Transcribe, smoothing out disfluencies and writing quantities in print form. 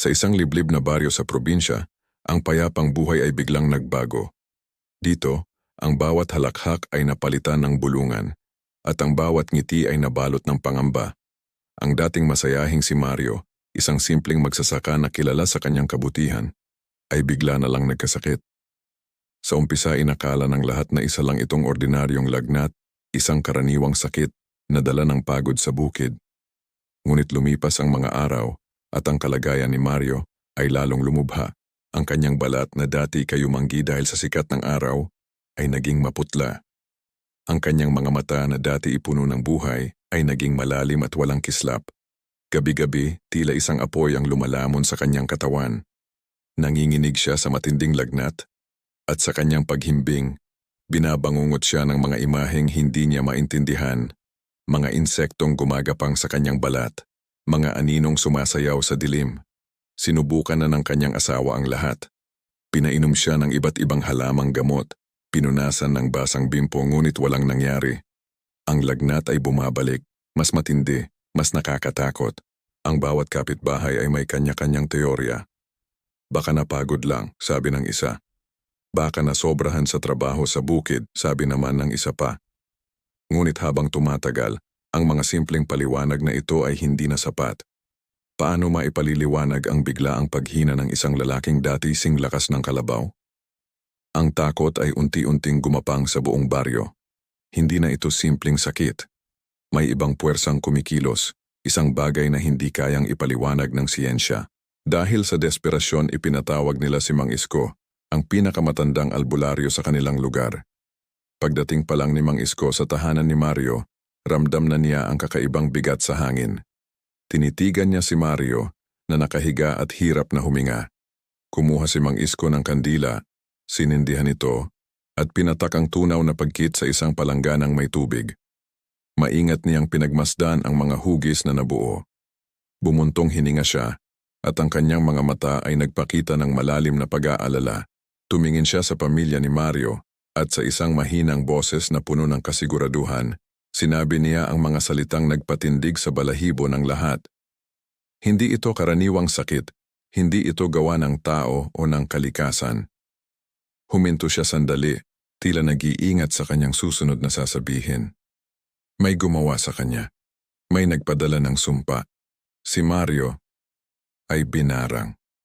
Sa isang liblib na baryo sa probinsya, ang payapang buhay ay biglang nagbago. Dito, ang bawat halakhak ay napalitan ng bulungan, at ang bawat ngiti ay nabalot ng pangamba. Ang dating masayahing si Mario, isang simpleng magsasaka na kilala sa kanyang kabutihan, ay bigla na lang nagkasakit. Sa umpisa inakala ng lahat na isa lang itong ordinaryong lagnat, isang karaniwang sakit na dala ng pagod sa bukid. Ngunit lumipas ang mga araw at ang kalagayan ni Mario ay lalong lumubha. Ang kanyang balat na dati kayumanggi dahil sa sikat ng araw ay naging maputla. Ang kanyang mga mata na dati ipuno ng buhay ay naging malalim at walang kislap. Gabi-gabi, tila isang apoy ang lumalamon sa kanyang katawan. Nanginginig siya sa matinding lagnat at sa kanyang paghimbing, binabangungot siya ng mga imaheng hindi niya maintindihan, mga insektong gumagapang sa kanyang balat, mga aninong sumasayaw sa dilim. Sinubukan na ng kanyang asawa ang lahat. Pinainom siya ng iba't ibang halamang gamot, pinunasan ng basang bimpo ngunit walang nangyari. Ang lagnat ay bumabalik, mas matindi, mas nakakatakot. Ang bawat kapitbahay ay may kanya-kanyang teorya. Baka napagod lang, sabi ng isa. Baka nasobrahan sa trabaho sa bukid, sabi naman ng isa pa. Ngunit habang tumatagal, ang mga simpleng paliwanag na ito ay hindi na sapat. Paano maipaliliwanag ang biglaang paghina ng isang lalaking dati sing lakas ng kalabaw? Ang takot ay unti-unting gumapang sa buong baryo. Hindi na ito simpleng sakit. May ibang puwersang kumikilos, isang bagay na hindi kayang ipaliwanag ng siyensya. Dahil sa desperasyon ipinatawag nila si Mang Isko, ang pinakamatandang albularyo sa kanilang lugar. Pagdating pa lang ni Mang Isko sa tahanan ni Mario, ramdam na niya ang kakaibang bigat sa hangin. Tinitigan niya si Mario na nakahiga at hirap na huminga. Kumuha si Mang Isko ng kandila, sinindihan ito, at pinatak ang tunaw na pagkit sa isang palangganang may tubig. Maingat niyang pinagmasdan ang mga hugis na nabuo. Bumuntong hininga siya, at ang kanyang mga mata ay nagpakita ng malalim na pag-aalala. Tumingin siya sa pamilya ni Mario, at sa isang mahinang boses na puno ng kasiguraduhan, sinabi niya ang mga salitang nagpatindig sa balahibo ng lahat. Hindi ito karaniwang sakit, hindi ito gawa ng tao o ng kalikasan. Huminto siya sandali, tila nag-iingat sa kanyang susunod na sasabihin. May gumawa sa kanya. May nagpadala ng sumpa. Si Mario ay binarang.